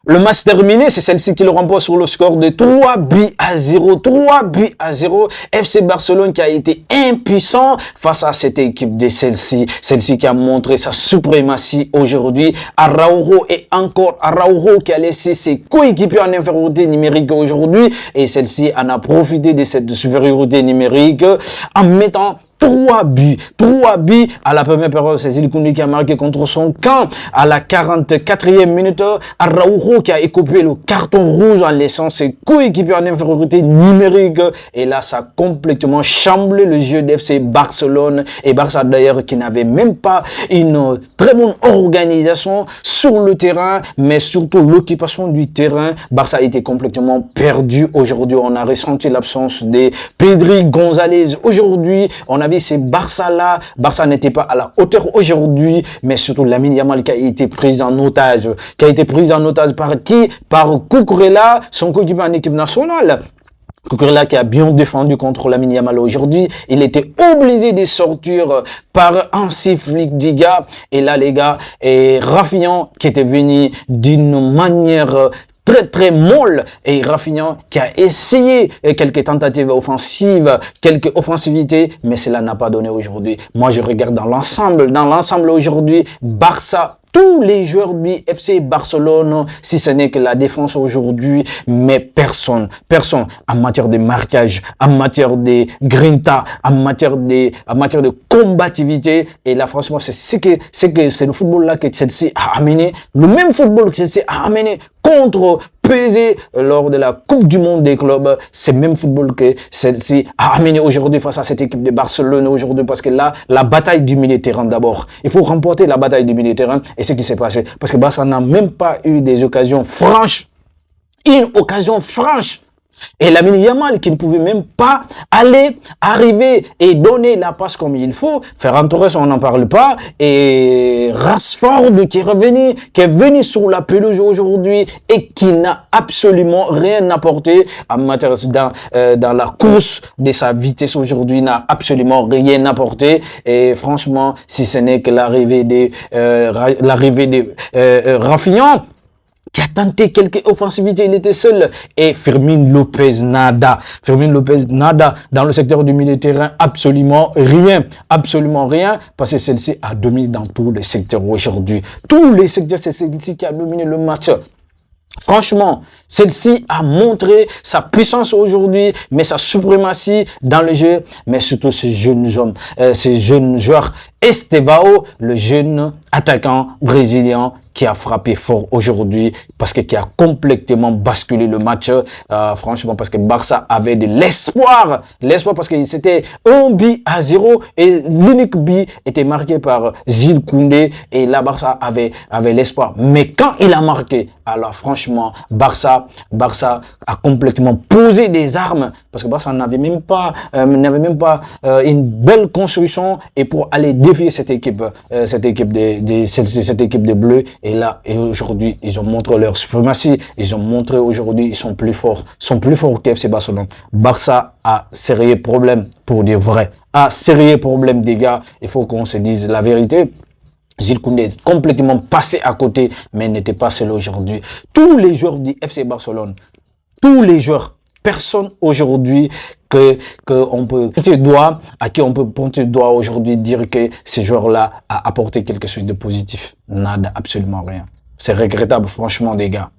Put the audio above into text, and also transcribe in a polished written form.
Le match terminé, c'est celle-ci qui le remporte sur le score de 3-0. 3-0. FC Barcelone qui a été impuissant face à cette équipe de celle-ci. Celle-ci qui a montré sa suprématie aujourd'hui. Araujo et encore Araujo qui a laissé ses coéquipiers en infériorité numérique aujourd'hui. Et celle-ci en a profité de cette supériorité numérique en mettant 3 buts à la première période. C'est Jules Koundé qui a marqué contre son camp à la 44e minute. Araujo qui a écopé le carton rouge en laissant ses coéquipiers en infériorité numérique. Et là, ça a complètement chamboulé le jeu d'FC Barcelone. Et Barça d'ailleurs qui n'avait même pas une très bonne organisation sur le terrain, mais surtout l'occupation du terrain. Barça a été complètement perdu aujourd'hui. On a ressenti l'absence de Pedri González. Aujourd'hui, on a vu ces Barça-là. Barça n'était pas à la hauteur aujourd'hui, mais surtout Lamine Yamal qui a été pris en otage. Qui a été pris en otage par qui? Par Cucurella, son coéquipier en équipe nationale. Cucurella qui a bien défendu contre Lamine Yamal aujourd'hui. Il était obligé de sortir par un sifflet des gars. Et là, les gars, et Rafinha qui était venu d'une manière très molle, et Rafinha qui a essayé quelques tentatives offensives, quelques offensivités, mais cela n'a pas donné aujourd'hui. Moi, je regarde dans l'ensemble aujourd'hui, Barça, tous les joueurs du FC Barcelone, si ce n'est que la défense aujourd'hui, mais personne en matière de marquage, en matière de grinta, en matière de combativité. Et là, franchement, c'est le football là que Chelsea a amené, le même football que Chelsea a amené contre PSG lors de la Coupe du Monde des clubs. C'est le même football que celle-ci a amené aujourd'hui face à cette équipe de Barcelone aujourd'hui, parce que là, la bataille du milieu de terrain d'abord. Il faut remporter la bataille du milieu de terrain, et ce qui s'est passé, parce que Barça n'a même pas eu des occasions franches. Une occasion franche. Et Lamine Yamal qui ne pouvait même pas arriver et donner la passe comme il faut. Ferran Torres, on n'en parle pas. Et Rashford qui est venu sur la pelouse aujourd'hui et qui n'a absolument rien apporté en matière dans la course de sa vitesse aujourd'hui, n'a absolument rien apporté. Et franchement, si ce n'est que l'arrivée de Rafinha, qui a tenté quelques offensivités, il était seul. Et Fermín López, nada. Fermín López, nada. Dans le secteur du milieu de terrain, absolument rien. Absolument rien. Parce que celle-ci a dominé dans tous les secteurs aujourd'hui. Tous les secteurs, c'est celle-ci qui a dominé le match. Franchement, celle-ci a montré sa puissance aujourd'hui, mais sa suprématie dans le jeu, mais surtout ces jeunes hommes, ces jeunes joueurs. Estevao, le jeune attaquant brésilien qui a frappé fort aujourd'hui, parce que qui a complètement basculé le match, franchement, parce que Barça avait de l'espoir, parce que c'était 1-0 et l'unique but était marqué par Jules Koundé, et là Barça avait l'espoir. Mais quand il a marqué, alors franchement, Barça a complètement posé des armes, parce que Barça n'avait même pas une belle construction et pour aller défier cette équipe de Bleus. Et là, et aujourd'hui, ils ont montré leur suprématie. Ils ont montré aujourd'hui, ils sont plus forts que FC Barcelone. Barça a sérieux problème pour dire vrai. A sérieux problème, des gars. Il faut qu'on se dise la vérité. Jules Koundé est complètement passé à côté, mais n'était pas seul aujourd'hui. Tous les joueurs du FC Barcelone, tous les joueurs, personne aujourd'hui à qui on peut pointer le doigt aujourd'hui, dire que ce joueur-là a apporté quelque chose de positif. Nada, absolument rien. C'est regrettable, franchement, des gars.